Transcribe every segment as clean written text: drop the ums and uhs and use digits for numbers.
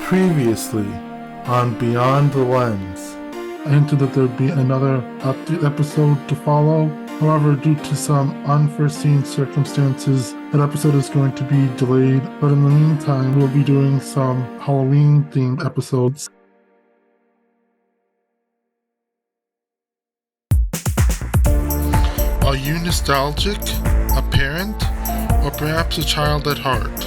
Previously on Beyond the Lens. I hinted that there would be another update episode to follow. However, due to some unforeseen circumstances, that episode is going to be delayed. But in the meantime, we'll be doing some Halloween-themed episodes. Are you nostalgic, a parent, or perhaps a child at heart?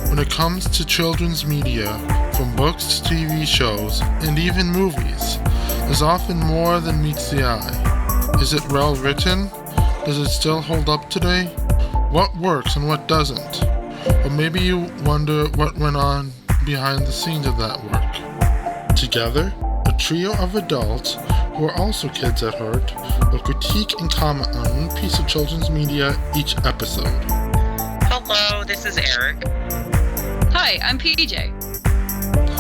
When it comes to children's media, from books to TV shows, and even movies, there's often more than meets the eye. Is it well written? Does it still hold up today? What works and what doesn't? Or maybe you wonder what went on behind the scenes of that work. Together, a trio of adults who are also kids at heart will critique and comment on one piece of children's media each episode. Hello, this is Eric. Hi, I'm PJ.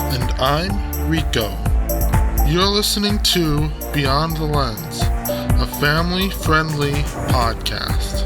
And I'm Rico. You're listening to Beyond the Lens, a family-friendly podcast.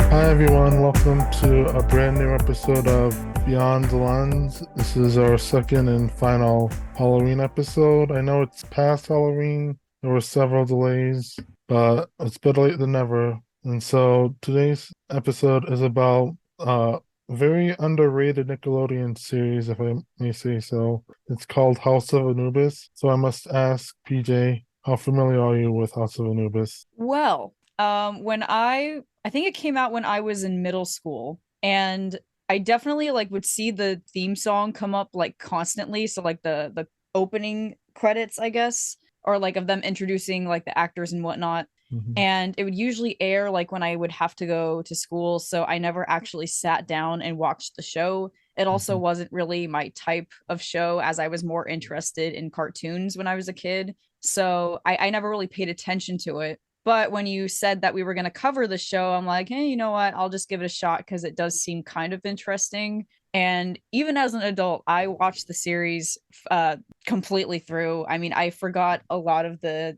Hi everyone, welcome to a brand new episode of Beyond the Lens. This is our second and final Halloween episode. I know it's past Halloween. There were several delays, but it's better late than never. And so today's episode is about a very underrated Nickelodeon series, if I may say so. It's called House of Anubis. So I must ask, PJ, how familiar are you with House of Anubis? Well, when I think it came out when I was in middle school, and I definitely would see the theme song come up constantly. So the opening credits, I guess, or of them introducing the actors and whatnot. Mm-hmm. And it would usually air when I would have to go to school. So I never actually sat down and watched the show. It also wasn't really my type of show, as I was more interested in cartoons when I was a kid. So I never really paid attention to it. But when you said that we were going to cover the show, I'm like, hey, you know what? I'll just give it a shot because it does seem kind of interesting. And even as an adult, I watched the series completely through. I mean, I forgot a lot of the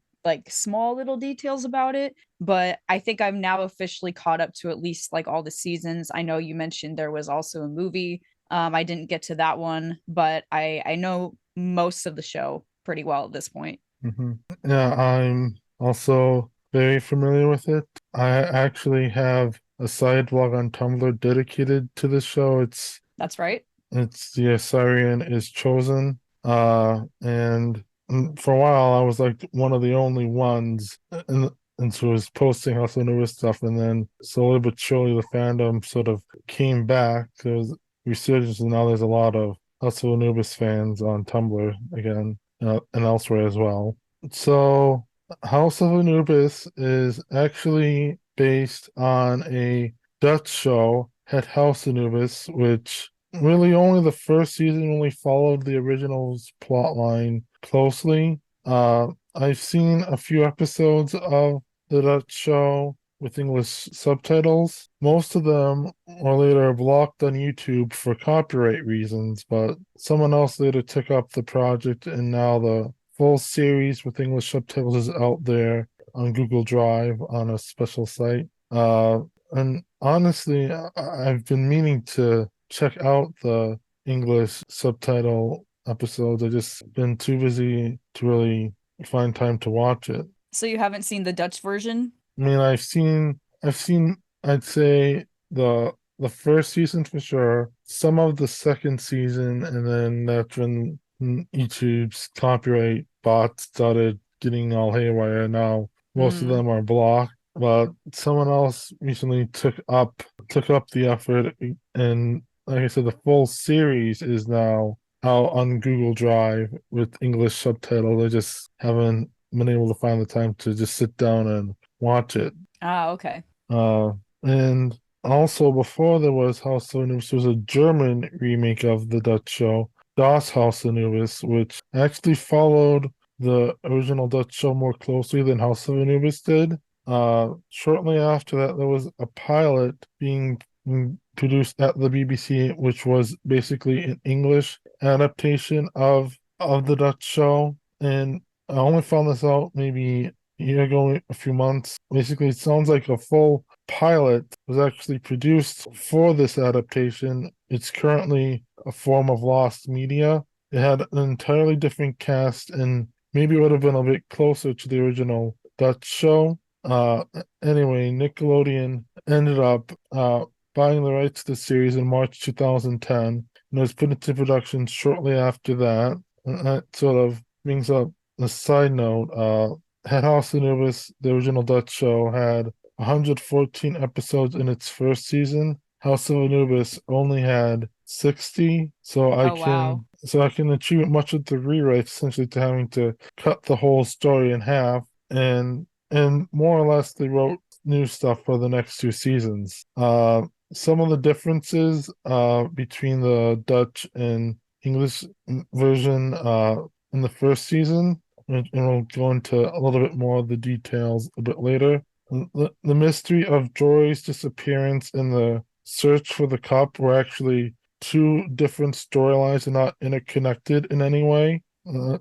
small little details about it, but I think I'm now officially caught up to at least all the seasons. I know you mentioned there was also a movie. I didn't get to that one, but I know most of the show pretty well at this point. Mm-hmm. Yeah, I'm also very familiar with it. I actually have a side blog on Tumblr dedicated to the show. That's right. It's The Assyrian is Chosen. And for a while, I was one of the only ones, and so I was posting House of Anubis stuff, and then slowly but surely the fandom sort of came back. There was resurgence, and now there's a lot of House of Anubis fans on Tumblr again, and elsewhere as well. So House of Anubis is actually based on a Dutch show, Het House Anubis, which really only the first season only followed the original's plotline closely. I've seen a few episodes of the Dutch show with English subtitles. Most of them were later blocked on YouTube for copyright reasons, but someone else later took up the project, and now the full series with English subtitles is out there on Google Drive on a special site. And honestly, I've been meaning to check out the English subtitle episodes. I've just been too busy to really find time to watch it. So you haven't seen the Dutch version? I mean, I've seen I'd say the first season for sure, some of the second season, and then that's when YouTube's copyright bots started getting all haywire. Now most of them are blocked, but someone else recently took up the effort, and like I said, the full series is now out on Google Drive with English subtitles. I just haven't been able to find the time to just sit down and watch it. Ah, okay. And also before there was House of Anubis, there was a German remake of the Dutch show, Das Haus Anubis, which actually followed the original Dutch show more closely than House of Anubis did. Shortly after that, there was a pilot being produced at the BBC, which was basically an English adaptation of the Dutch show. And I only found this out maybe a year ago, a few months. Basically, it sounds like a full pilot was actually produced for this adaptation. It's currently a form of lost media. It had an entirely different cast and maybe would have been a bit closer to the original Dutch show. Anyway, Nickelodeon ended up buying the rights to the series in March 2010, and it was put into production shortly after that. And that sort of brings up a side note. Het House of Anubis, the original Dutch show, had 114 episodes in its first season. House of Anubis only had 60, Oh, wow. so I can attribute much of the rewrites essentially to having to cut the whole story in half, and more or less they wrote new stuff for the next two seasons. Some of the differences between the Dutch and English version in the first season, and we'll go into a little bit more of the details a bit later. The mystery of Joy's disappearance and the search for the cup were actually two different storylines and not interconnected in any way.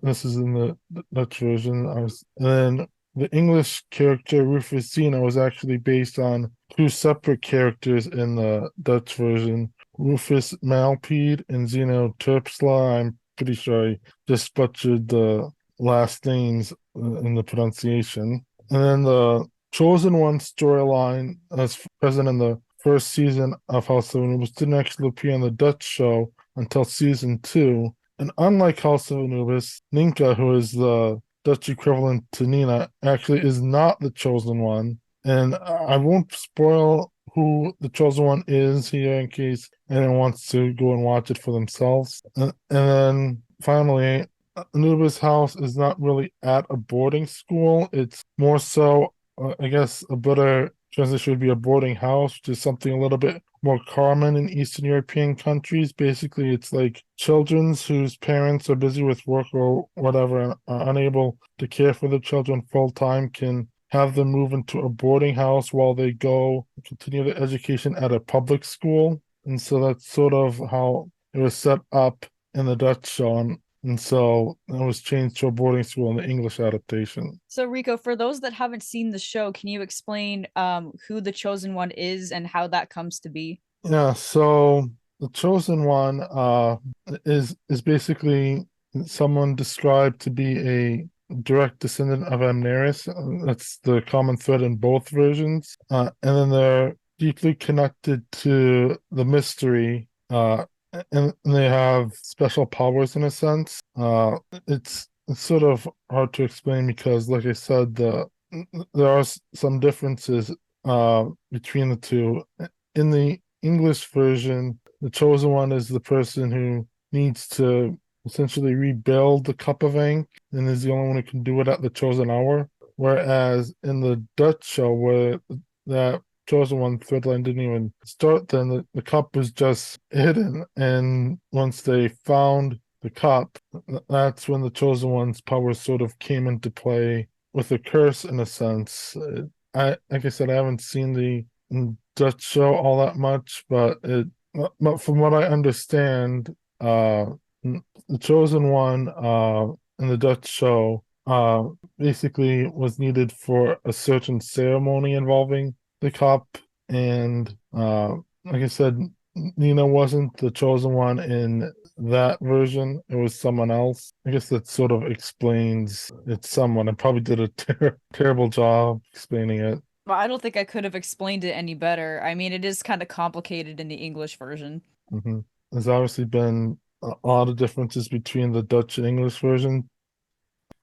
This is in the Dutch version. And then the English character Rufusina was actually based on two separate characters in the Dutch version, Rufus Malpede and Zeno Terpsla. I'm pretty sure I just butchered the last names in the pronunciation. And then the Chosen One storyline, as present in the first season of House of Anubis, didn't actually appear in the Dutch show until season 2. And unlike House of Anubis, Ninka, who is the Dutch equivalent to Nina, actually is not the Chosen One. And I won't spoil who the Chosen One is here in case anyone wants to go and watch it for themselves. And then finally, Anubis House is not really at a boarding school. It's more so, I guess, a better translation would be a boarding house, which is something a little bit more common in Eastern European countries. Basically, it's like children whose parents are busy with work or whatever and are unable to care for the children full time can have them move into a boarding house while they go continue their education at a public school. And so that's sort of how it was set up in the Dutch show. And so it was changed to a boarding school in the English adaptation. So, Rico, for those that haven't seen the show, can you explain who the Chosen One is and how that comes to be? Yeah, so the Chosen One is basically someone described to be a direct descendant of Amneris. That's the common thread in both versions. And then they're deeply connected to the mystery, and they have special powers in a sense. It's sort of hard to explain because, like I said, there are some differences between the two. In the English version, the Chosen One is the person who needs to essentially rebuild the cup of ink and is the only one who can do it at the chosen hour. Whereas in the Dutch show, where that Chosen One threadline didn't even start, then the cup was just hidden. And once they found the cup, that's when the Chosen One's powers sort of came into play with a curse in a sense. Like I said, I haven't seen the Dutch show all that much, but from what I understand, the Chosen One in the Dutch show basically was needed for a certain ceremony involving the cup, and like I said, Nina wasn't the Chosen One in that version. It was someone else. I guess that sort of explains it's someone. I probably did a terrible job explaining it. Well, I don't think I could have explained it any better. I mean, it is kind of complicated in the English version. Hmm. There's obviously been a lot of differences between the Dutch and English version.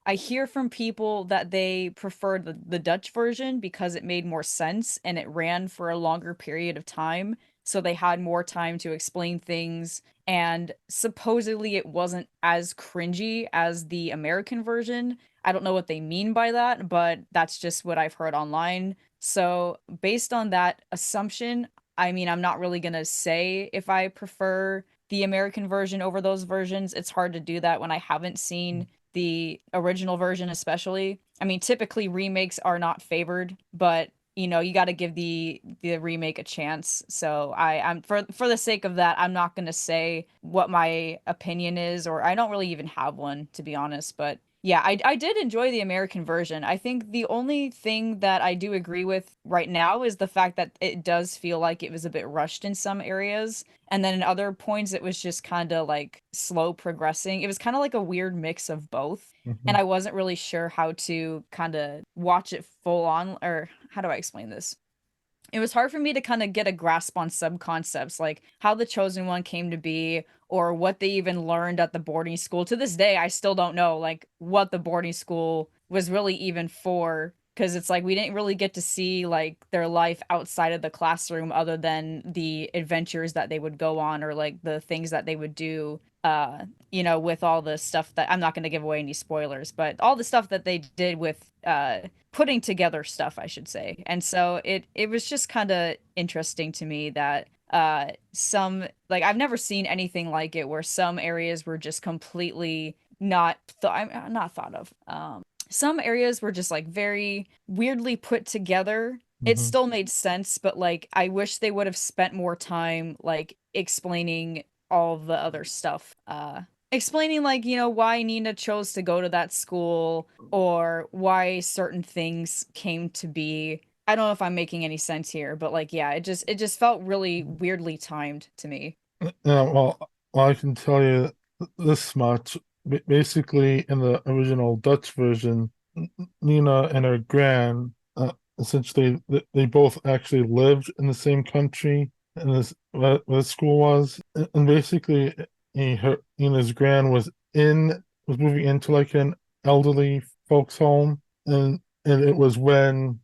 I hear from people that they preferred the Dutch version because it made more sense and it ran for a longer period of time. So they had more time to explain things. And supposedly it wasn't as cringy as the American version. I don't know what they mean by that, but that's just what I've heard online. So, based on that assumption, I mean, I'm not really going to say if I prefer the American version over those versions. It's hard to do that when I haven't seen the original version especially. I mean, typically remakes are not favored, but you got to give the remake a chance. So I'm for the sake of that, I'm not going to say what my opinion is, or I don't really even have one to be honest, but Yeah, I did enjoy the American version. I think the only thing that I do agree with right now is the fact that it does feel like it was a bit rushed in some areas. And then in other points, it was just kind of like slow progressing. It was kind of like a weird mix of both. And Hmm. I wasn't really sure how to kind of watch it full on, or how do I explain this? It was hard for me to kind of get a grasp on sub concepts like how the chosen one came to be or what they even learned at the boarding school. To this day, I still don't know like what the boarding school was really even for, because it's like we didn't really get to see like their life outside of the classroom other than the adventures that they would go on or like the things that they would do, with all the stuff that I'm not going to give away any spoilers, but all the stuff that they did with putting together stuff, I should say. And so it was just kind of interesting to me that some like I've never seen anything like it where some areas were just completely I'm not thought of. Some areas were just like very weirdly put together. It Hmm. still made sense, but like I wish they would have spent more time like explaining all the other stuff. Explaining like, why Nina chose to go to that school or why certain things came to be. I don't know if I'm making any sense here, but like yeah, it just felt really weirdly timed to me. Yeah, well, I can tell you this much. Basically, in the original Dutch version, Nina and her gran, essentially, they both actually lived in the same country, and this where the school was, and basically, Nina's gran was moving into like an elderly folks home, and it was when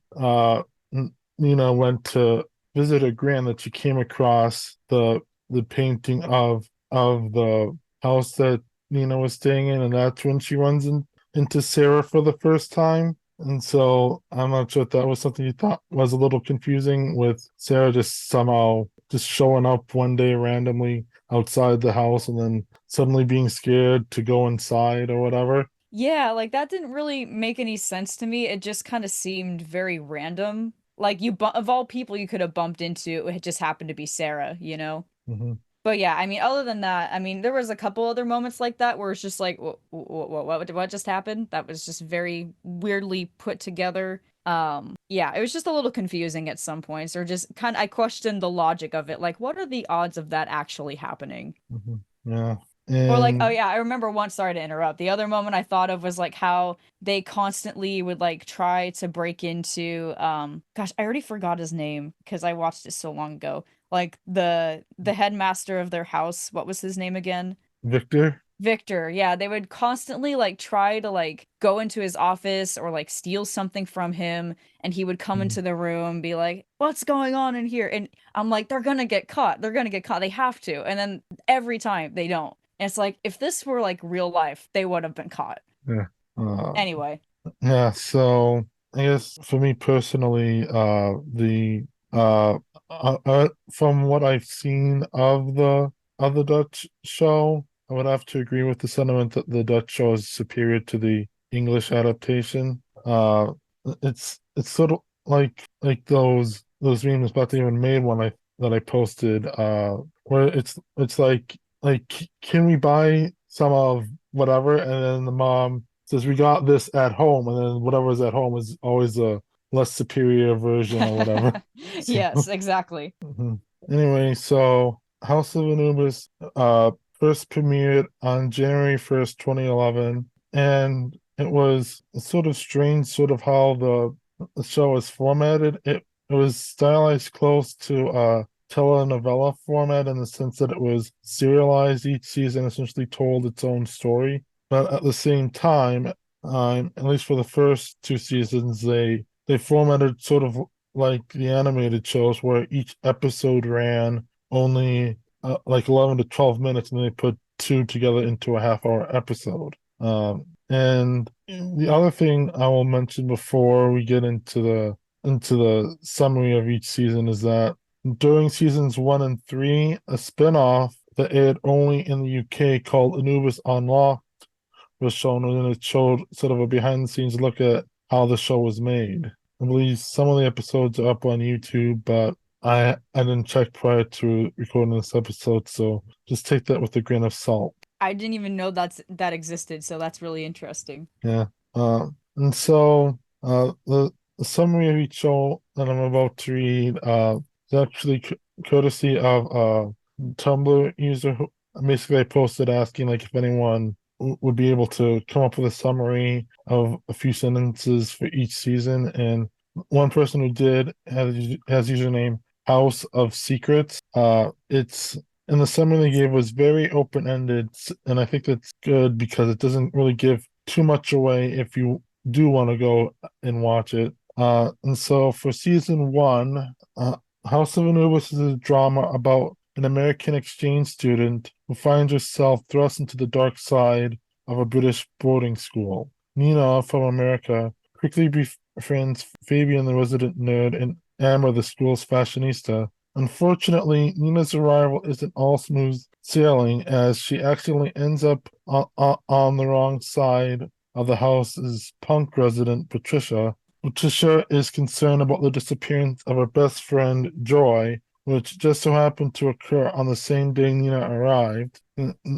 Nina went to visit her gran that she came across the painting of the house that Nina was staying in, and that's when she runs into Sarah for the first time. And so I'm not sure if that was something you thought was a little confusing with Sarah just somehow just showing up one day randomly outside the house and then suddenly being scared to go inside or whatever. Yeah, like that didn't really make any sense to me. It just kind of seemed very random. Like of all people you could have bumped into, it just happened to be Sarah, you know? Hmm. But yeah, I mean, other than that, I mean, there was a couple other moments like that where it's just like, what just happened? That was just very weirdly put together. Yeah, it was just a little confusing at some points, or just I questioned the logic of it. Like, what are the odds of that actually happening? Hmm. Yeah. Or like, oh And yeah, I remember once, sorry to interrupt. The other moment I thought of was like how they constantly would like try to break into gosh, I already forgot his name because I watched it so long ago. Like the headmaster of their house, what was his name again? Victor. Victor. Yeah, they would constantly like try to like go into his office or like steal something from him, and he would come Mhm. into the room, be like, "What's going on in here?" And I'm like, "They're gonna get caught. They're gonna get caught. They have to." And then every time they don't. And it's like if this were like real life, they would have been caught. Yeah. Uh, Anyway. Yeah, so I guess for me personally, the uh, from what I've seen of the Dutch show, I would have to agree with the sentiment that the Dutch show is superior to the English adaptation. It's sort of like those memes, but they even made one that I posted, where it's like can we buy some of whatever, and then the mom says we got this at home, and then whatever's at home is always a less superior version or whatever. So Yes, exactly. mhm. Anyway, so House of Anubis first premiered on January 1st, 2011, and it was sort of strange, sort of how the show is formatted. It was stylized close to telenovela format in the sense that it was serialized. Each season essentially told its own story. But at the same time, at least for the first two seasons, they formatted sort of like the animated shows where each episode ran only like 11 to 12 minutes, and they put two together into a half-hour episode. And the other thing I will mention before we get into the summary of each season is that during seasons 1 and 3, a spin-off that aired only in the UK called Anubis Unlocked was shown, and it showed sort of a behind the scenes look at how the show was made. I believe some of the episodes are up on YouTube, but I didn't check prior to recording this episode, so just take that with a grain of salt. I didn't even know that existed, so that's really interesting. Yeah. And so the summary of each show that I'm about to read is actually courtesy of Tumblr user who basically I posted asking like if anyone would be able to come up with a summary of a few sentences for each season, and one person who did has username House of Secrets. It's and the summary they gave was very open-ended, and I think that's good because it doesn't really give too much away if you do want to go and watch it. And so for season one, House of Anubis is a drama about an American exchange student who finds herself thrust into the dark side of a British boarding school. Nina, from America, quickly befriends Fabian, the resident nerd, and Amber, the school's fashionista. Unfortunately, Nina's arrival isn't all smooth sailing as she accidentally ends up on the wrong side of the house's punk resident, Patricia. Patricia is concerned about the disappearance of her best friend, Joy, which just so happened to occur on the same day Nina arrived.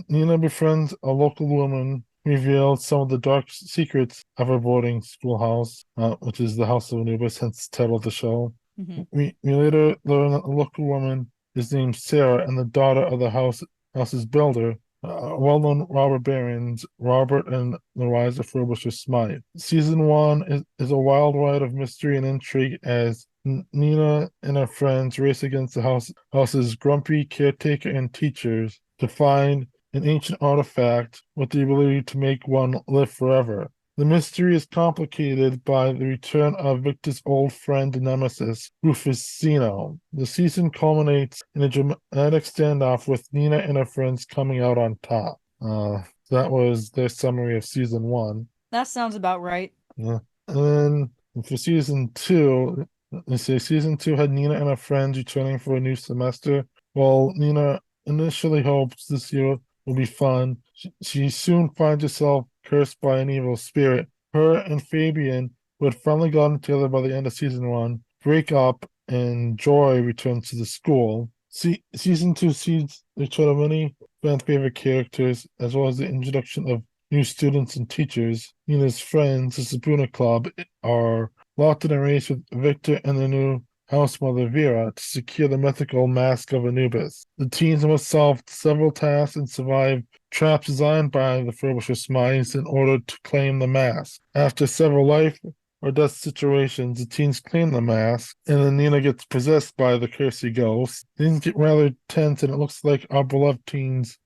Nina befriends a local woman, reveals some of the dark secrets of her boarding school house, which is the House of Anubis, hence the title of the show. Hmm. We later learn that the local woman is named Sarah and the daughter of the house's builder, well-known robber barons Robert and the Rise of Frobisher Smythe. Season one is a wild ride of mystery and intrigue as Nina and her friends race against the house's grumpy caretaker and teachers to find an ancient artifact with the ability to make one live forever. The mystery is complicated by the return of Victor's old friend and nemesis, Rufusino. The season culminates in a dramatic standoff with Nina and her friends coming out on top. That was their summary of season one. That sounds about right. Yeah. And then for season two, they say season two had Nina and her friends returning for a new semester. While Nina initially hopes this year will be fun, she soon finds herself cursed by an evil spirit. Her and Fabian, who had finally gotten together by the end of season one, break up and Joy returns to the school. Season two sees the return of many fan favorite characters, as well as the introduction of new students and teachers. Nina's friends, the Sabuna Club, are locked in a race with Victor and the new house mother Vera to secure the mythical Mask of Anubis. The teens must solve several tasks and survive traps designed by the Frobisher Smiles in order to claim the mask. After several life or death situations, the teens claim the mask, and then Nina gets possessed by the cursey ghost. Things get rather tense, and it looks like our beloved teens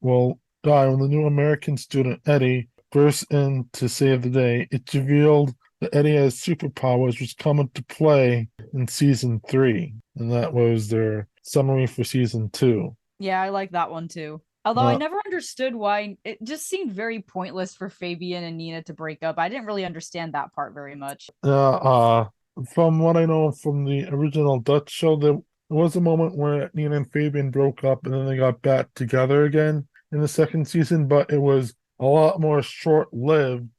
will die when the new American student, Eddie, bursts in to save the day. It's revealed that Eddie has superpowers which come into play in season three. And that was their summary for season two. Yeah, I like that one too. Although I Uh, never understood why it just seemed very pointless for Fabian and Nina to break up. I didn't really understand that part very much. from what I know from the original Dutch show, there was a moment where Nina and Fabian broke up and then they got back together again in the second season, but it was a lot more short-lived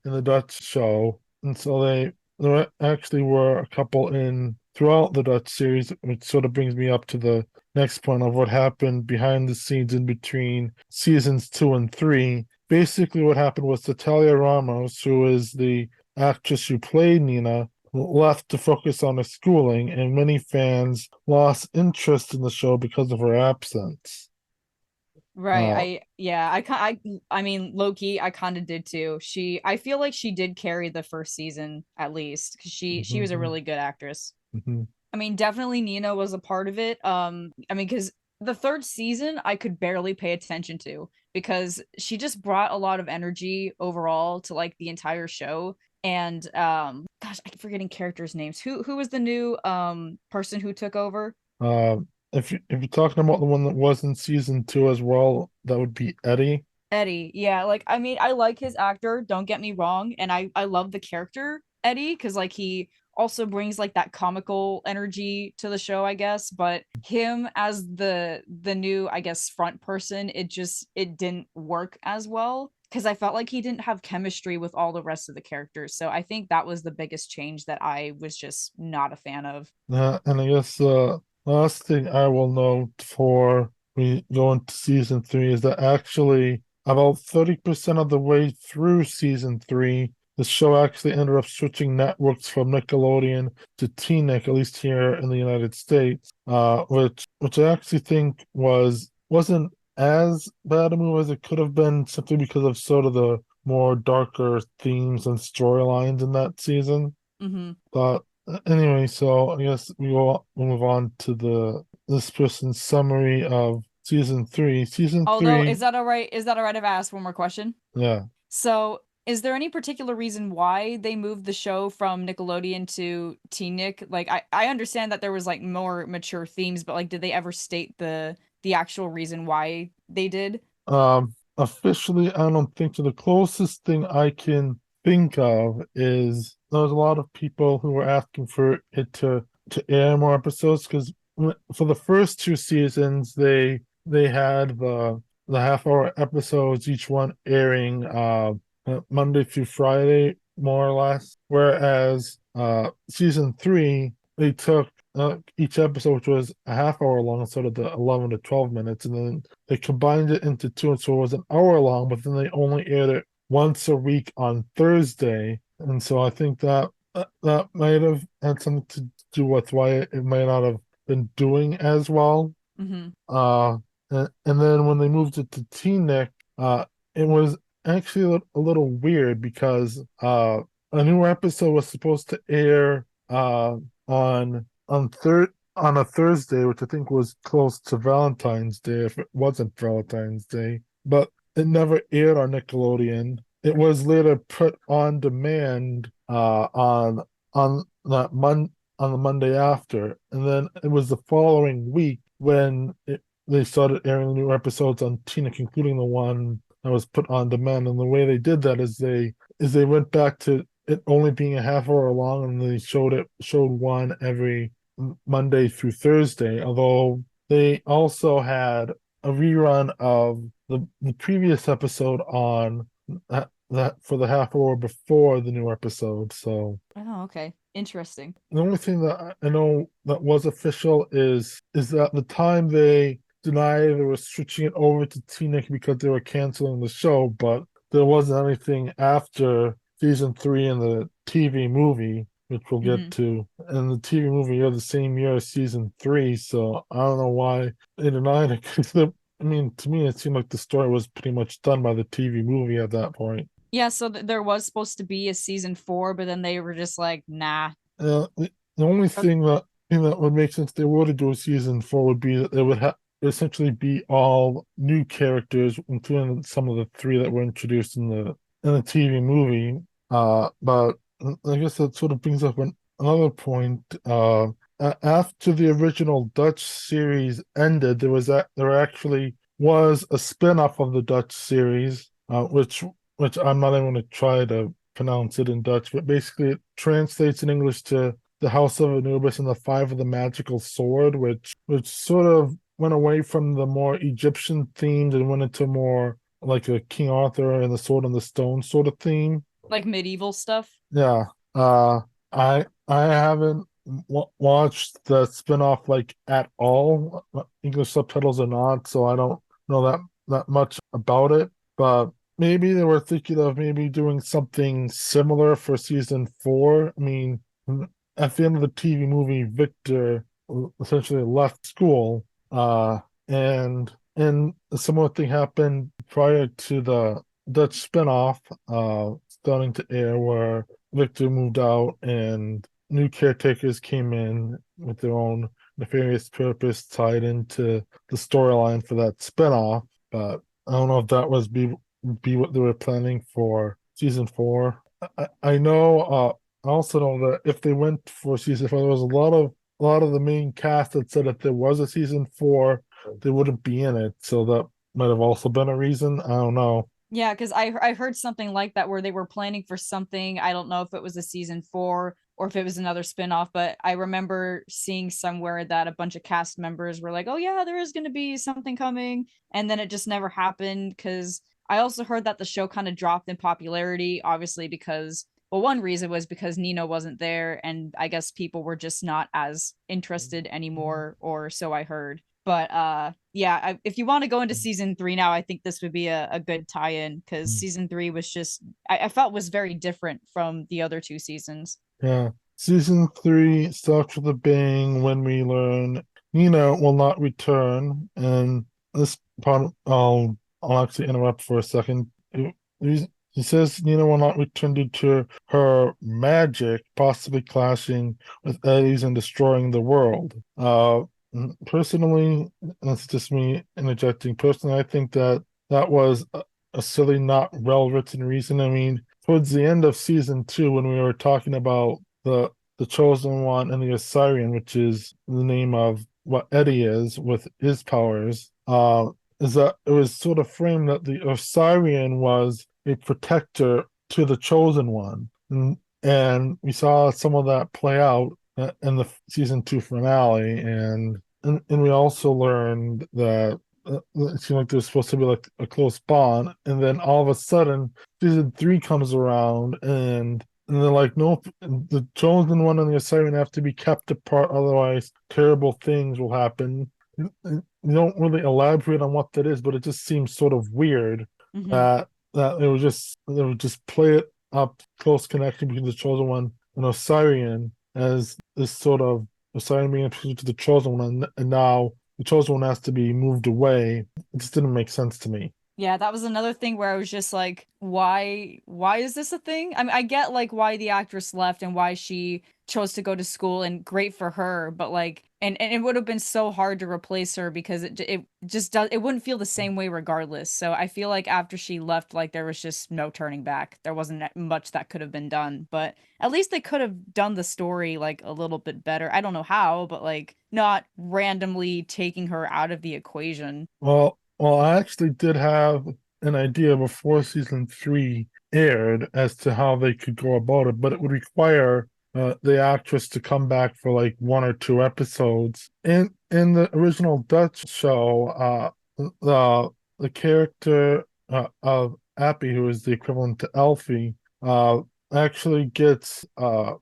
in the Dutch show. And so there actually were a couple in throughout the Dutch series, which sort of brings me up to the next point of what happened behind the scenes in between seasons two and three. Basically, what happened was Natalia Ramos, who is the actress who played Nina, left to focus on her schooling, and many fans lost interest in the show because of her absence. Right. Uh, I mean, low key, I kind of did too. I feel like she did carry the first season at least because she was a mhm, really good actress. mhm. I mean, definitely Nina was a part of it. I mean, because the third season I could barely pay attention to because she just brought a lot of energy overall to like the entire show. And gosh, I keep forgetting characters' names. Who was the new person who took over? Uh, if you're talking about the one that was in season two as well, that would be Eddie. Eddie. Yeah, like I mean, I like his actor, don't get me wrong, and I love the character Eddie because like he also brings like that comical energy to the show, I guess, but him as the new, I guess, front person, it didn't work as well because I felt like he didn't have chemistry with all the rest of the characters. So I think that was the biggest change that I was just not a fan of. And I guess last thing I will note for we go into season 3 is that actually about 30% of the way through season 3, the show actually ended up switching networks from Nickelodeon to TNIC, at least here in the United States, which I actually think wasn't as bad a move as it could have been, simply because of sort of the more darker themes and storylines in that season. Mm-hmm. But anyway, so I guess we'll move on to this person's summary of season 3. Season Although, 3, is that all right? Is that all right if I ask one more question? yeah. So, is there any particular reason why they moved the show from Nickelodeon to TeenNick? Like, I understand that there was like more mature themes, but like, did they ever state the actual reason why they did? Officially, I don't think so. The closest thing I can think of is there's a lot of people who were asking for it to air more episodes, because for the first 2 seasons they had the half-hour episodes, each one airing Monday through Friday, more or less. Whereas season 3, they took each episode, which was a half hour long instead of the 11 to 12 minutes, and then they combined it into two, and so it was an hour long, but then they only aired it once a week on Thursday. And so I think that might have had something to do with why it might not have been doing as well. Mm-hmm. And then when they moved it to TNIC, it was actually a little weird, because a new episode was supposed to air on a Thursday, which I think was close to Valentine's Day, if it wasn't Valentine's Day, but it never aired on Nickelodeon. It was later put on demand on on the Monday after, and then it was the following week when they started airing new episodes on TNIC, including the one that was put on demand. And the way they did that is they went back to it only being a half hour long, and they showed one every Monday through Thursday. Although they also had a rerun of the previous episode on that for the half hour before the new episode. So Oh, okay. Interesting. the only thing that I know that was official is that the time they denied they were switching it over to TNIC because they were canceling the show, but there wasn't anything after season 3 in the TV movie, which we'll Mm-hmm. get to. And the TV movie are the same year as season 3, so I don't know why they denied it. I mean, to me, it seemed like the story was pretty much done by the TV movie at that point. Yeah, so there was supposed to be a season 4, but then they were just like, nah. The only thing that would make sense if they were to do a season 4 would be that they would have essentially be all new characters, including some of the 3 that were introduced in the TV movie. But I guess that sort of brings up another point. After the original Dutch series ended, there actually was a spin-off of the Dutch series, which I'm not even going to try to pronounce it in Dutch, but basically it translates in English to the House of Anubis and the Five of the Magical Sword, which sort of went away from the more Egyptian themed and went into more like a King Arthur and the Sword and the Stone sort of theme. Like medieval stuff. Yeah. I haven't watched the spin-off like at all. English subtitles or not, so I don't know that much about it. But maybe they were thinking of maybe doing something similar for season 4. I mean, at the end of the TV movie, Victor essentially left school, and a similar thing happened prior to the Dutch spinoff starting to air, where Victor moved out and new caretakers came in with their own nefarious purpose tied into the storyline for that spinoff. But I don't know if that was be what they were planning for season 4. I know. I also know that if they went for season 4, there was a lot of the main cast that said if there was a season 4, they wouldn't be in it. So that might have also been a reason. I don't know. Yeah, because I heard something like that where they were planning for something. I don't know if it was a season 4 or if it was another spinoff, but I remember seeing somewhere that a bunch of cast members were like, "Oh yeah, there is going to be something coming," and then it just never happened. Because I also heard that the show kind of dropped in popularity, obviously because, well, one reason was because Nino wasn't there, and I guess people were just not as interested anymore, or so I heard. But yeah, if you want to go into season 3 now, I think this would be a good tie-in because season 3 was just I felt was very different from the other 2 seasons. Yeah. Season 3 starts with a bang when we learn Nina will not return. And this part, I'll actually interrupt for a second. He says Nina will not return due to her magic possibly clashing with Eddie's and destroying the world. Personally, and that's just me interjecting. Personally, I think that that was a silly, not well-written reason. I mean, towards the end of season 2, when we were talking about the chosen one and the Osirian, which is the name of what Eddie is with his powers, is that it was sort of framed that the Osirian was a protector to the chosen one. And we saw some of that play out in the season 2 finale, and we also learned that it seemed like there's supposed to be like a close bond, and then all of a sudden season 3 comes around, and they're like, nope, the chosen one and the Osirian have to be kept apart, otherwise terrible things will happen. You don't really elaborate on what that is, but it just seems sort of weird that they would just play it up close connection between the chosen one and Osirian as this sort of Osirian being introduced to the chosen one, and now the chosen one has to be moved away. It just didn't make sense to me. Yeah, that was another thing where I was just like, why is this a thing? I mean, I get like why the actress left and why she chose to go to school, and great for her, but like and it would have been so hard to replace her because it just does it wouldn't feel the same way regardless. So I feel like after she left, like there was just no turning back. There wasn't much that could have been done, but at least they could have done the story like a little bit better. I don't know how, but like not randomly taking her out of the equation. Well, I actually did have an idea before season 3 aired as to how they could go about it, but it would require the actress to come back for like 1 or 2 episodes. In the original Dutch show, the character of Appy, who is the equivalent to Elfie, actually gets a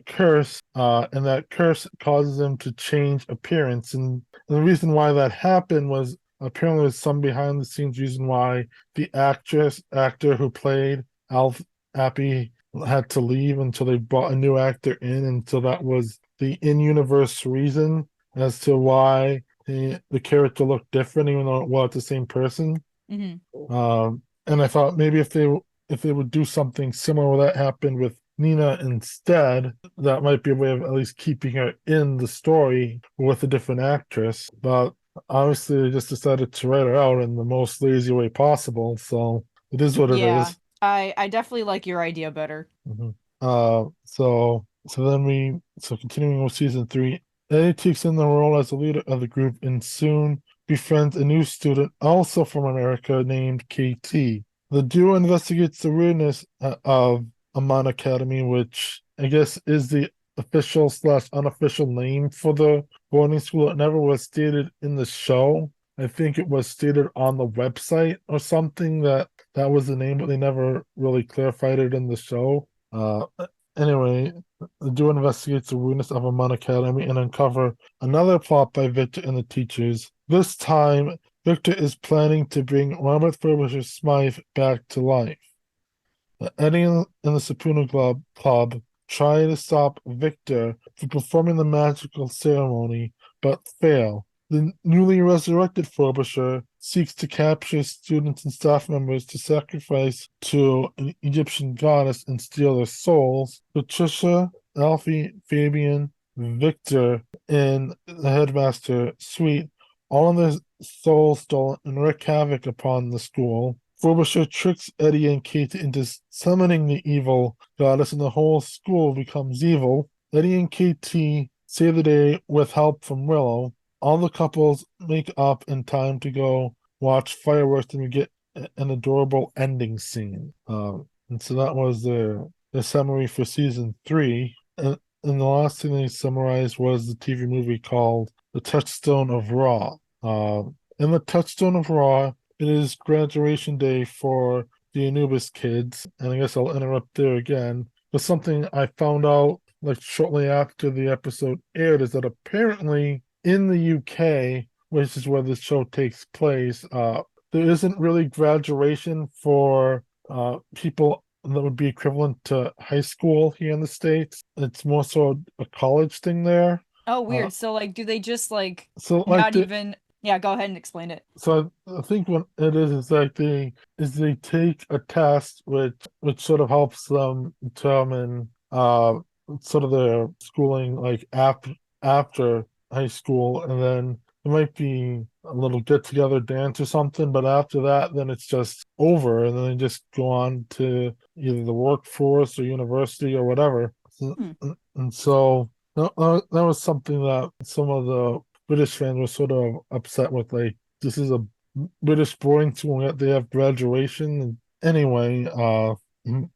curse, and that curse causes him to change appearance. And the reason why that happened was apparently there's some behind the scenes reason why the actor who played Alf Appy had to leave until they brought a new actor in, and so that was the in-universe reason as to why the character looked different, even though it was the same person. And I thought maybe if they would do something similar where that happened with Nina instead, that might be a way of at least keeping her in the story with a different actress. But obviously, they just decided to write her out in the most lazy way possible. So it is what it Yeah, is. I definitely like your idea better. Mhm. So continuing with season 3, Eddie takes in the role as the leader of the group and soon befriends a new student, also from America, named KT. The duo investigates the weirdness of Amon Academy, which I guess is the official slash unofficial name for the boarding school. It never was stated in the show. I think it was stated on the website or something that was the name, but they never really clarified it in the show. Anyway, the duo investigates the weirdness of Amon Academy and uncover another plot by Victor and the teachers. This time, Victor is planning to bring Robert Frobisher Smythe back to life. Eddie and the Sapuna Club try to stop Victor from performing the magical ceremony, but fail. The newly resurrected Frobisher seeks to capture students and staff members to sacrifice to an Egyptian goddess and steal their souls. Patricia, Alfie, Fabian, Victor, and the headmaster Sweet, all of their souls stolen, and wreak havoc upon the school. Frobisher tricks Eddie and Kate into summoning the evil goddess, and the whole school becomes evil. Eddie and KT save the day with help from Willow. All the couples make up in time to go watch fireworks, and we get an adorable ending scene. And so that was the summary for season 3. And the last thing they summarized was the TV movie called The Touchstone of Ra. In The Touchstone of Ra, it is graduation day for the Anubis kids, and I guess I'll interrupt there again. But something I found out like shortly after the episode aired is that apparently in the UK, which is where the show takes place, there isn't really graduation for people that would be equivalent to high school here in the States. It's more so a college thing there. Oh, Uh, weird. So like, do they just like so like not the even? Yeah, go ahead and explain it. so I think what it is like they take a test which sort of helps them determine sort of their schooling like after high school, and then it might be a little get together dance or something, but after that then it's just over, and then they just go on to either the workforce or university or whatever. Hmm. And so that was something that some of the British fans were sort of upset with, like, this is a British boarding school, yet they have graduation. Anyway,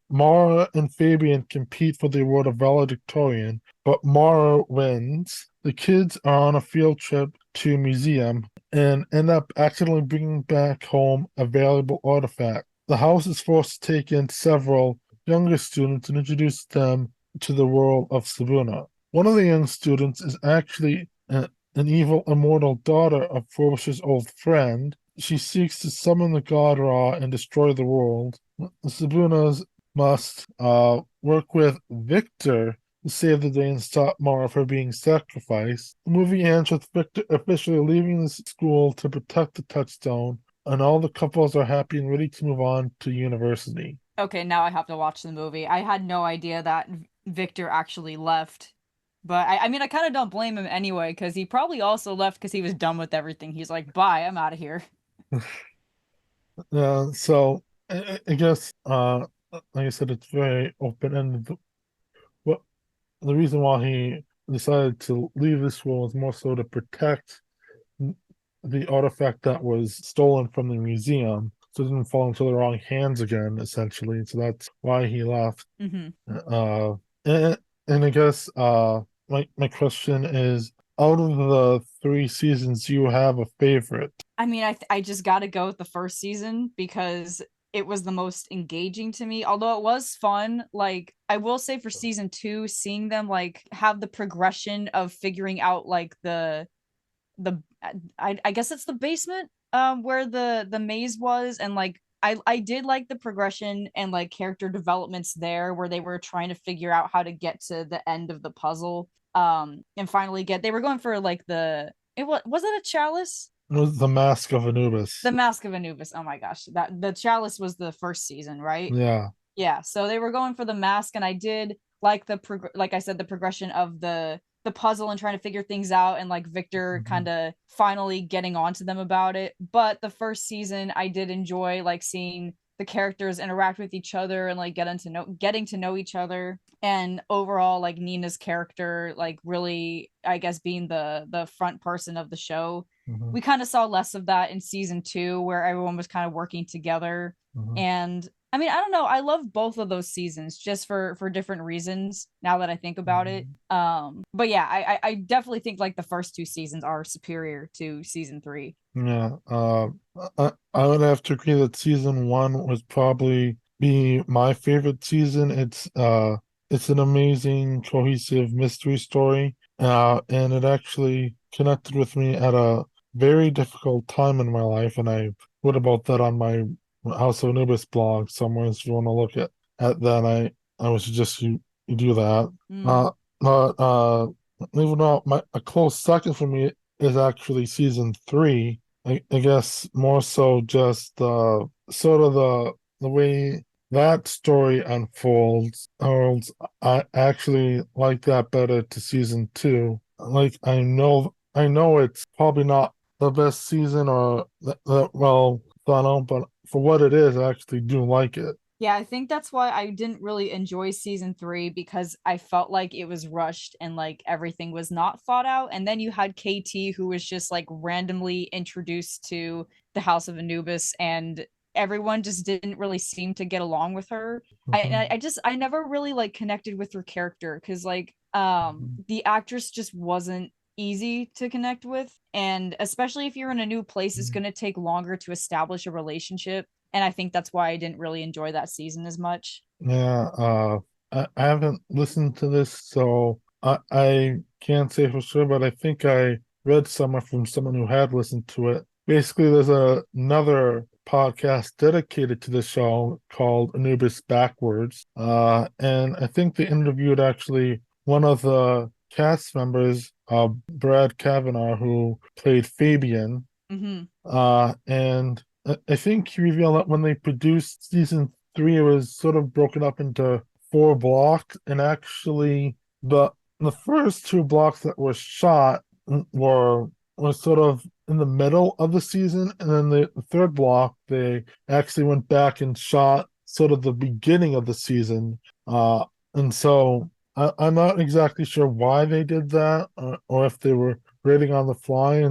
Mara and Fabian compete for the award of valedictorian, but Mara wins. The kids are on a field trip to a museum and end up accidentally bringing back home a valuable artifact. The house is forced to take in several younger students and introduce them to the world of Sabuna. One of the young students is actually an evil immortal daughter of Frobisher's old friend. She seeks to summon the god Ra and destroy the world. The Sabunas must work with Victor to save the day and stop Mara from being sacrificed. The movie ends with Victor officially leaving the school to protect the touchstone, and all the couples are happy and ready to move on to university. Okay, now I have to watch the movie. I had no idea that Victor actually left. But I mean, I kind of don't blame him anyway, because he probably also left because he was done with everything. He's like, bye, I'm out of here. So I guess, like I said, it's very open-ended. What the reason why he decided to leave this world was more so to protect the artifact that was stolen from the museum, so it didn't fall into the wrong hands again, essentially. So that's why he left. Hmm. Uh, and, and I guess my question is, out of the three seasons, do you have a favorite? I mean, I just got to go with the first season because it was the most engaging to me. Although it was fun, like I will say for season 2, seeing them like have the progression of figuring out like the I guess it's the basement where the maze was, and like I did like the progression and like character developments there where they were trying to figure out how to get to the end of the puzzle and finally get they were going for like was it a chalice? It was the Mask of Anubis. The Mask of Anubis. Oh my gosh. That the chalice was the first season, right? Yeah. Yeah, so they were going for the mask, and I did like like I said, the progression of the puzzle and trying to figure things out, and like Victor Mhm. kind of finally getting on to them about it. But the first season, I did enjoy like seeing the characters interact with each other and like getting to know each other, and overall like Nina's character like really I guess being the front person of the show. Mhm. We kind of saw less of that in season 2 where everyone was kind of working together, Mhm. and I mean, I don't know. I love both of those seasons just for different reasons now that I think about it. Mhm. But yeah, I definitely think like the first 2 seasons are superior to season 3. Yeah. I would have to agree that season one would probably be my favorite season. It's an amazing, cohesive mystery story. And it actually connected with me at a very difficult time in my life, and I wrote about that on my House of Anubis blog somewhere. If you want to look at that, I would suggest you do that. Mm. But even though a close second for me is actually season three. I guess more so just sort of the way that story unfolds. I actually like that better to season two. Like I know it's probably not the best season or that well thought out, but for what it is, I actually do like it. Yeah, I think that's why I didn't really enjoy season 3 because I felt like it was rushed and like everything was not thought out. And then you had KT who was just like randomly introduced to the House of Anubis, and everyone just didn't really seem to get along with her. Mhm. I never really like connected with her character because like Mhm. the actress just wasn't easy to connect with, and especially if you're in a new place it's going to take longer to establish a relationship, and I think that's why I didn't really enjoy that season as much. Yeah, I haven't listened to this, so I can't say for sure, but I think I read somewhere from someone who had listened to it. Basically, there's another podcast dedicated to the show called Anubis Backwards. And I think they interviewed actually one of the cast members, Brad Kavanaugh, who played Fabian. Mm-hmm. And I think he revealed that when they produced season 3, it was sort of broken up into 4 blocks, and actually the first 2 blocks that were shot were sort of in the middle of the season, and then the third block they actually went back and shot sort of the beginning of the season. And so I'm not exactly sure why they did that, or if they were rating on the fly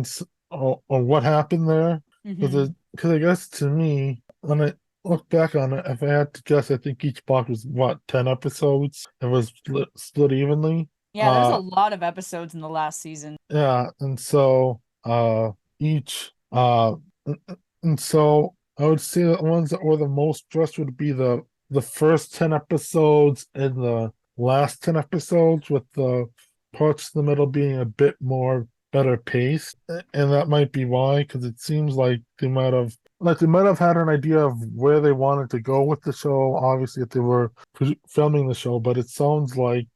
or what happened there. Mm-hmm. Because I guess to me, when I look back on it, if I had to guess, I think each block was what, 10 episodes? It was split evenly. Yeah, there's a lot of episodes in the last season. Yeah, and so each and so I would say the ones that were the most stressed would be the first 10 episodes and the last 10 episodes, with the parts in the middle being a bit more better paced. And that might be why, because it seems like they might have had an idea of where they wanted to go with the show, obviously, if they were filming the show, but it sounds like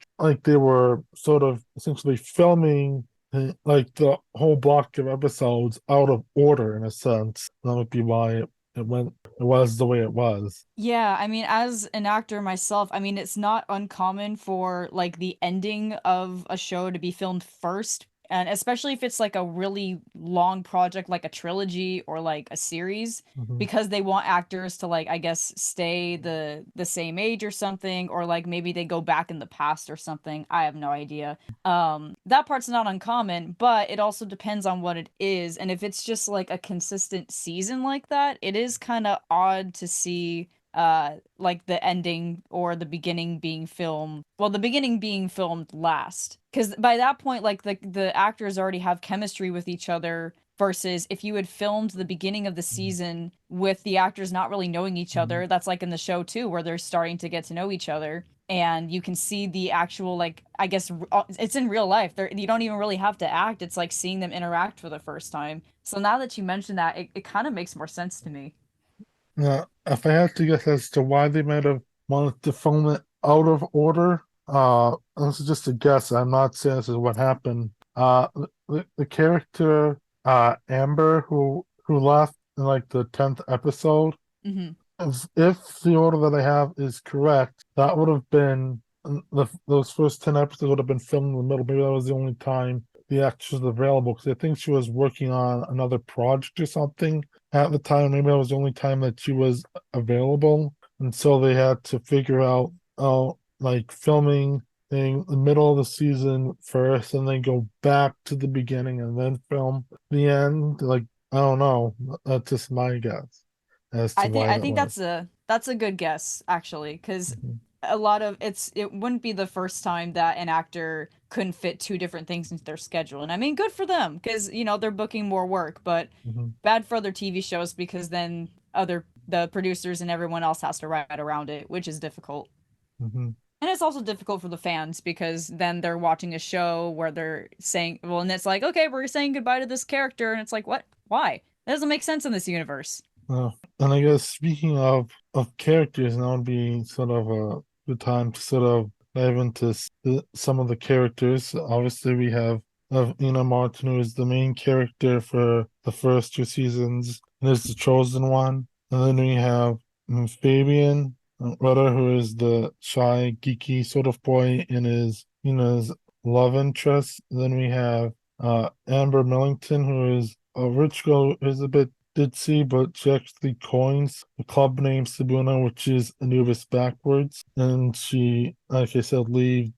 they were sort of essentially filming like the whole block of episodes out of order, in a sense. That would be why it was the way it was. Yeah, I mean, as an actor myself, I mean, it's not uncommon for like the ending of a show to be filmed first, and especially if it's like a really long project like a trilogy or like a series, Hmm. because they want actors to like I guess stay the same age or something, or like maybe they go back in the past or something. I have no idea. That part's not uncommon, but it also depends on what it is, and if it's just like a consistent season like that, it is kind of odd to see like the ending or the beginning being filmed, well, the beginning being filmed last, because by that point like the actors already have chemistry with each other, versus if you had filmed the beginning of the season with the actors not really knowing each Hmm. other. That's like in the show too, where they're starting to get to know each other, and you can see the actual like I guess it's in real life. You don't even really have to act, it's like seeing them interact for the first time. So now that you mention that, it kind of makes more sense to me. Now, if I had to guess as to why they might have wanted to film it out of order, this is just a guess. I'm not saying this is what happened. The character Amber, who left in like the 10th episode, Hmm. if the order that I have is correct, that would have been those first 10 episodes would have been filmed in the middle. Maybe that was the only time the actress was available, because I think she was working on another project or something at the time. Maybe that was the only time that she was available. And so they had to figure out, like filming in the middle of the season first, and then go back to the beginning and then film the end. Like, I don't know. That's just my guess as to why I that think was. that's a good guess actually, because Mhm. a lot of it wouldn't be the first time that an actor couldn't fit two different things into their schedule. And I mean, good for them, because you know they're booking more work, but Mhm. bad for other TV shows, because then the producers and everyone else has to write around it, which is difficult. Mhm. And it's also difficult for the fans, because then they're watching a show where they're saying, well, and it's like, okay, we're saying goodbye to this character, and it's like, what? Why? That doesn't make sense in this universe. And I guess speaking of characters, now would be sort of a good time to sort of dive into some of the characters. Obviously, we have Ina Martin, who is the main character for the first 2 seasons, and is the chosen one. And then we have Fabian Rudder, who is the shy, geeky sort of boy and is Ina's love interest. And then we have Amber Millington, who is a rich girl, who's a bit ditzy, but she actually coins a club named Sabuna, which is Anubis backwards. And she, like I said, leaves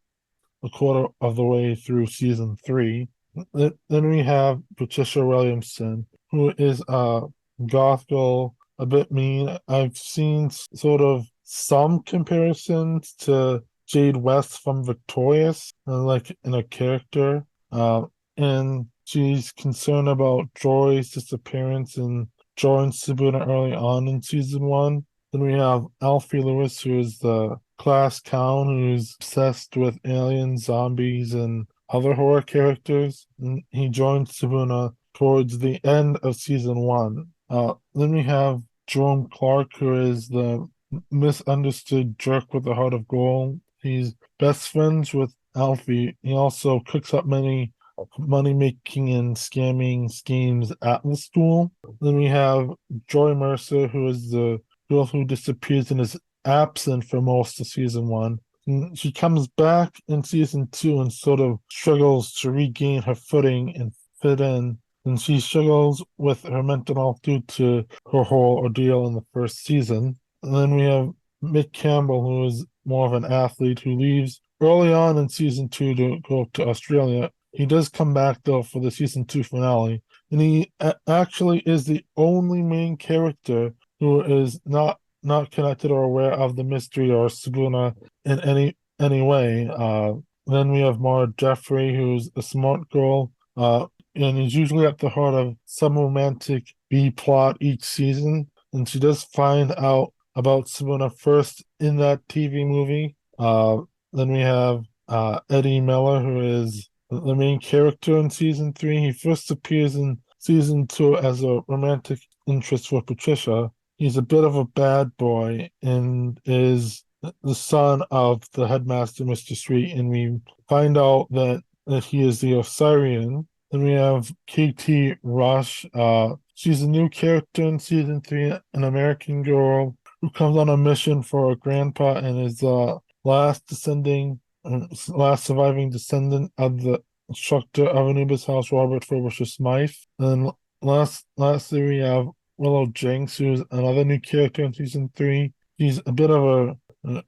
a quarter of the way through season 3. Then we have Patricia Williamson, who is a goth girl, a bit mean. I've seen sort of some comparisons to Jade West from Victorious, like in a character. Uh, and she's concerned about Joy's disappearance and joins Sabuna early on in season 1. Then we have Alfie Lewis, who is the class clown who's obsessed with aliens, zombies, and other horror characters. And he joined Sabuna towards the end of season one. Then we have Jerome Clark, who is the misunderstood jerk with a heart of gold. He's best friends with Alfie. He also cooks up many money making and scamming schemes at the school. Then we have Joy Mercer, who is the girl who disappears and is absent for most of season one. And she comes back in season two and sort of struggles to regain her footing and fit in. And she struggles with her mental health due to her whole ordeal in the first season. And then we have Mick Campbell, who is more of an athlete who leaves early on in season two to go to Australia. He does come back though for the season two finale, and he actually is the only main character who is not connected or aware of the mystery or Sabuna in any way. Then we have Mara Jeffrey, who's a smart girl, and is usually at the heart of some romantic B plot each season. And she does find out about Sabuna first in that TV movie. Then we have Eddie Miller, who is the main character in season three. He first appears in season two as a romantic interest for Patricia. He's a bit of a bad boy and is the son of the headmaster, Mr. Sweet, and we find out that he is the Osirian. Then we have KT Rush. She's a new character in season three, an American girl who comes on a mission for her grandpa and is last surviving descendant of the instructor of Anubis House, Robert Frobisher Smythe. And lastly, we have Willow Jenks, who's another new character in season three. She's a bit of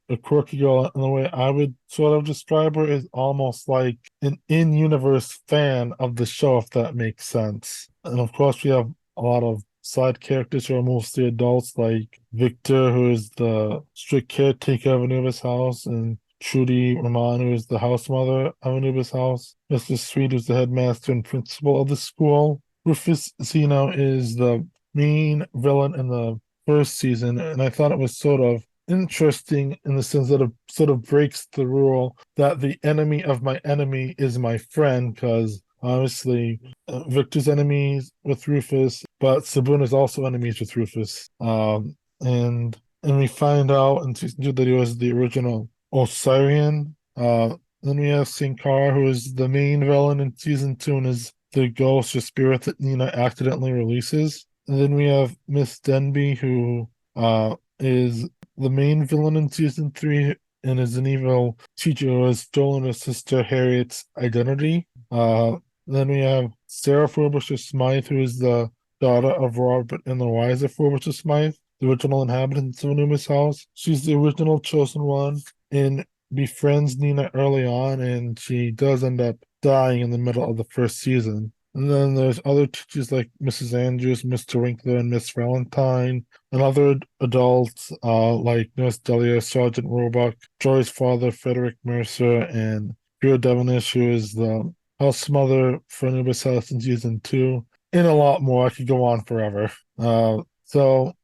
a quirky girl, and the way I would sort of describe her is almost like an in-universe fan of the show, if that makes sense. And of course, we have a lot of side characters who are mostly adults, like Victor, who is the strict caretaker of Anubis House, and Trudy Rahman, who is the house mother of Anubis House. Mr. Sweet, who's the headmaster and principal of the school. Rufus Zeno is the main villain in the first season, and I thought it was sort of interesting in the sense that it sort of breaks the rule that the enemy of my enemy is my friend, because obviously Victor's enemies with Rufus, but Sabuna's also enemies with Rufus. And we find out in season two that he was the original Osirian. Then we have Sankara, who is the main villain in season two and is the ghost or spirit that Nina accidentally releases. And then we have Miss Denby, who is the main villain in season three and is an evil teacher who has stolen her sister Harriet's identity. Then we have Sarah Frobisher Smythe, who is the daughter of Robert and Eliza Frobisher Smythe, the original inhabitants of Anubis House. She's the original chosen one and befriends Nina early on, and she does end up dying in the middle of the first season. And then there's other teachers like Mrs. Andrews, Mr. Winkler, and Miss Valentine, and other adults like Nurse Delia, Sergeant Roebuck, Joy's father, Frederick Mercer, and Vera Devonish, who is the house mother for Anubis House in season two, and a lot more. I could go on forever. So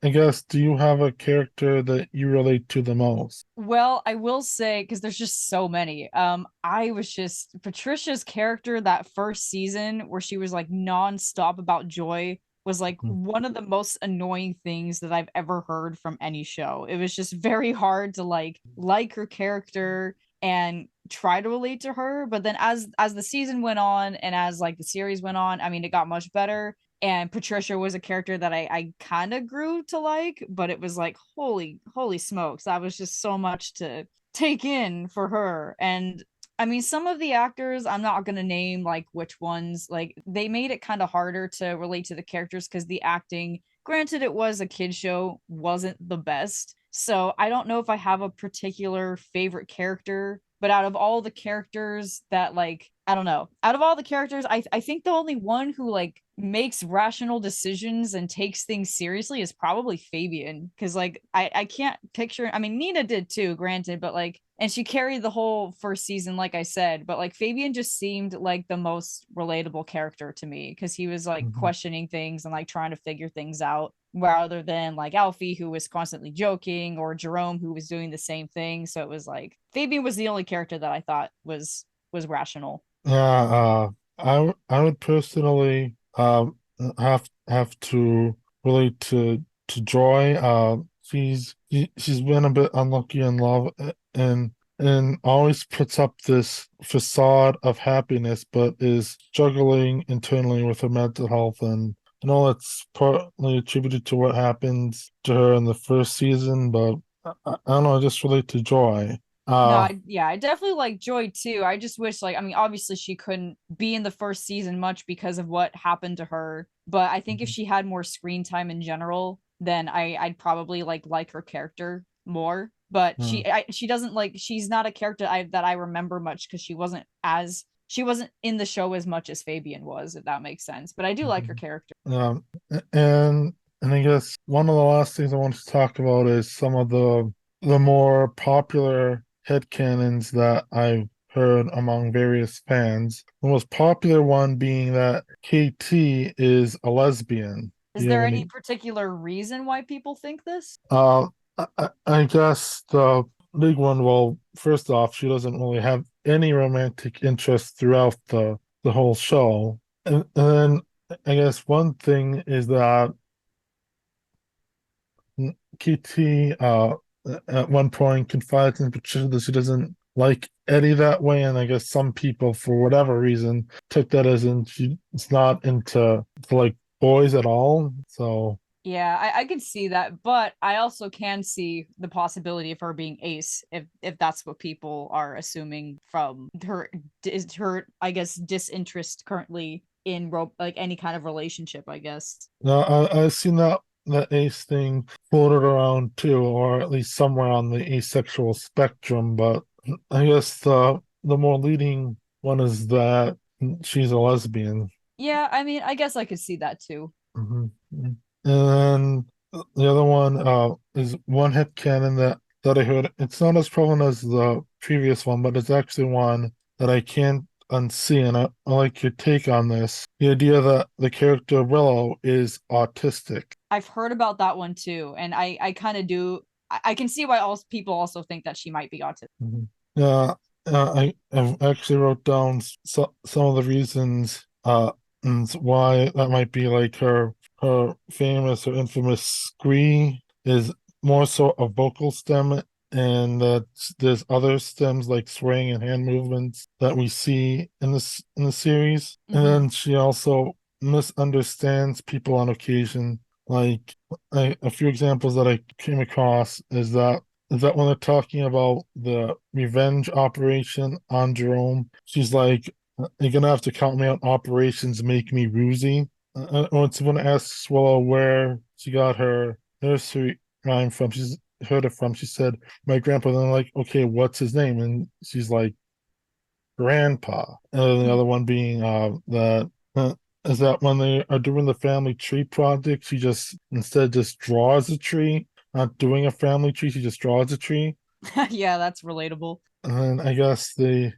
I guess, do you have a character that you relate to the most? Well, I will say, because there's just so many. I was just Patricia's character that first season where she was like nonstop about joy was like one of the most annoying things that I've ever heard from any show. It was just very hard to like her character and try to relate to her. But then as the season went on and as like the series went on, I mean, it got much better. And Patricia was a character that I kind of grew to like, but it was like, holy smokes, that was just so much to take in for her. And I mean, some of the actors, I'm not going to name like which ones, like they made it kind of harder to relate to the characters because the acting, granted it was a kid show, wasn't the best. So I don't know if I have a particular favorite character, but out of all the characters that like, I don't know, out of all the characters, I think the only one who like makes rational decisions and takes things seriously is probably Fabian. Cause like I can't picture, I mean, Nina did too, granted, but like, and she carried the whole first season, like I said, but like Fabian just seemed like the most relatable character to me because he was like Mhm. questioning things and like trying to figure things out rather than like Alfie, who was constantly joking, or Jerome, who was doing the same thing. So it was like Fabian was the only character that I thought was rational. Yeah, I would personally have to relate to Joy. She's been a bit unlucky in love and always puts up this facade of happiness, but is struggling internally with her mental health. And I know it's partly attributed to what happens to her in the first season, but I don't know, I just relate to Joy. No, Uh, I definitely like Joy too. I just wish, like, I mean, obviously she couldn't be in the first season much because of what happened to her. But I think if she had more screen time in general, then I'd probably like her character more. But uh, she doesn't like she's not a character that I remember much because she wasn't in the show as much as Fabian was, if that makes sense. But I do like her mhm. character. Um, and I guess one of the last things I wanted to talk about is some of the more popular headcanons that I've heard among various fans. The most popular one being that KT is a lesbian. Do Is you have there any any? particular reason why people think this? I guess the big one. Well, first off, she doesn't really have any romantic interest throughout the whole show, and then I guess one thing is that Kitty at one point confides in Patricia that she doesn't like Eddie that way, and I guess some people, for whatever reason, took that as in she's not into like boys at all. So Yeah, I can see that, but I also can see the possibility of her being ace if that's what people are assuming from her I guess disinterest currently in like any kind of relationship, I guess. now I've seen that ace thing floated around too, or at least somewhere on the asexual spectrum. But I guess the more leading one is that she's a lesbian. Yeah, I mean, I guess I could see that too. Mhm. And the other one is one headcanon that I heard. It's not as prevalent as the previous one, but it's actually one that I can't unsee. And I like your take on this. The idea that the character Willow is autistic. I've heard about that one too, and I kind of do I can see why also people also think that she might be autistic. Mhm. Yeah, I've actually wrote down some of the reasons and why that might be. Like her famous or infamous scree is more so a vocal stem, and that there's other stems like swaying and hand movements that we see in the series. And Hmm. then she also misunderstands people on occasion. Like a few examples that I came across is that when they're talking about the revenge operation on Jerome, she's like, "You're gonna have to count me out. Operations make me woozy." When someone asks Willow where she got her nursery rhyme from, she's heard it from. She said, "My grandpa." Then like, okay, what's his name? And she's like, "Grandpa." And then the other one being that. Is that when they are doing the family tree project, she just instead just draws a tree, not doing a family tree, she just draws a tree. Yeah, that's relatable. And then I guess the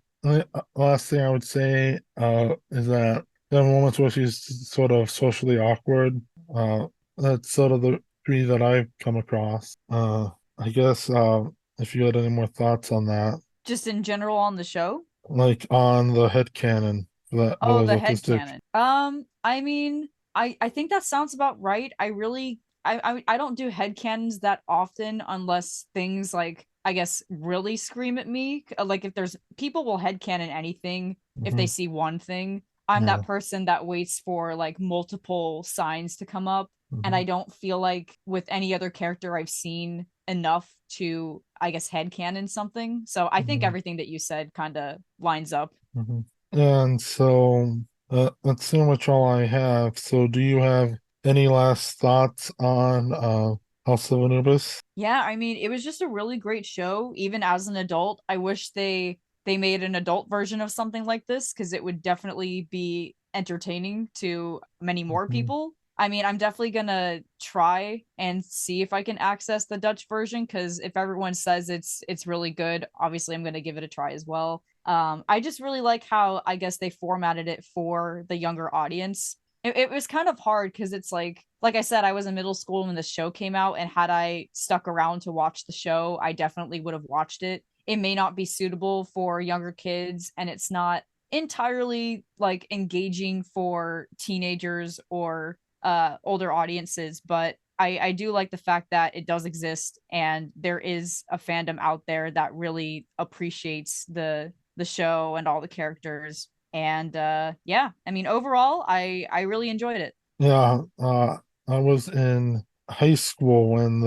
last thing I would say is that there are moments where she's sort of socially awkward. Uh, that's sort of the three that I've come across. I guess if you had any more thoughts on that, Just in general on the show. like on the headcanon that Oh, Willow's the autistic. headcanon. I mean, I think that sounds about right. I really I don't do headcanons that often unless things like I guess really scream at me. Like if there's people will headcanon anything if they Hmm. see one thing. I'm Yeah. that person that waits for like multiple signs to come up. And Hmm. I don't feel like with any other character I've seen enough to, I guess, headcanon something. So I think Hmm. everything that you said kind of lines up. Hmm. And so that's pretty much all I have. So do you have any last thoughts on House of Anubis? Yeah, I mean, it was just a really great show, even as an adult. I wish they made an adult version of something like this because it would definitely be entertaining to many more Mhm. people. I mean, I'm definitely gonna try and see if I can access the Dutch version because if everyone says it's really good, obviously I'm gonna give it a try as well. I just really like how I guess they formatted it for the younger audience. It was kind of hard because it's like I said, I was in middle school when the show came out, and had I stuck around to watch the show, I definitely would have watched it. it may not be suitable for younger kids, and it's not entirely like engaging for teenagers or older audiences, but I do like the fact that it does exist and there is a fandom out there that really appreciates the show and all the characters. And yeah, I mean overall I really enjoyed it. Yeah, I was in high school when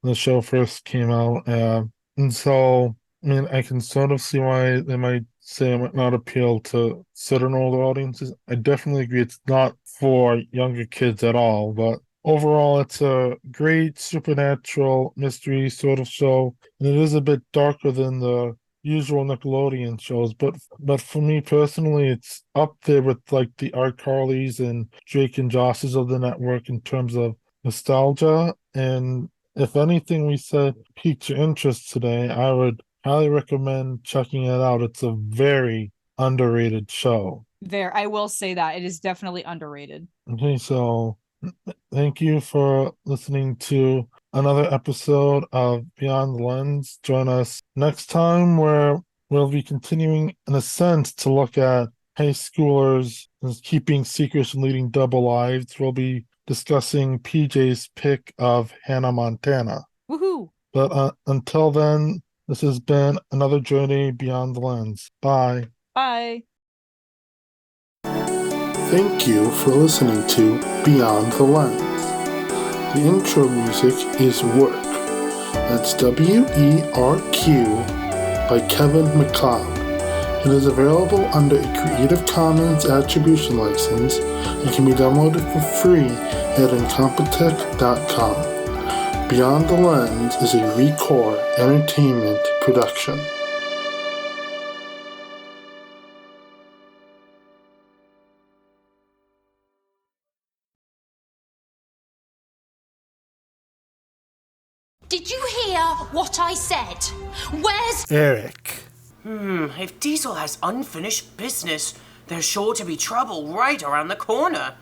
the show first came out, and so I mean I can sort of see why they might say it might not appeal to certain older audiences. I definitely agree it's not for younger kids at all, but overall it's a great supernatural mystery sort of show, and it is a bit darker than the usual Nickelodeon shows, but for me personally, it's up there with like the iCarlys and Drake and Joshes of the network in terms of nostalgia. And if anything we said piqued your interest today, I would highly recommend checking it out. It's a very underrated show. There, I will say that it is definitely underrated. Okay, so thank you for listening to another episode of Beyond the Lens. Join us next time where we'll be continuing, in a sense, to look at high schoolers keeping secrets and leading double lives. We'll be discussing PJ's pick of Hannah Montana. Woohoo! But until then, this has been another journey beyond the lens. Bye. Bye. Thank you for listening to Beyond the Lens. The intro music is Work. That's W-E-R-Q by Kevin MacLeod. It is available under a Creative Commons Attribution License and can be downloaded for free at incompetech.com. Beyond the Lens is a Recore Entertainment production. Did you hear what I said? Where's Eric? If Diesel has unfinished business, there's sure to be trouble right around the corner.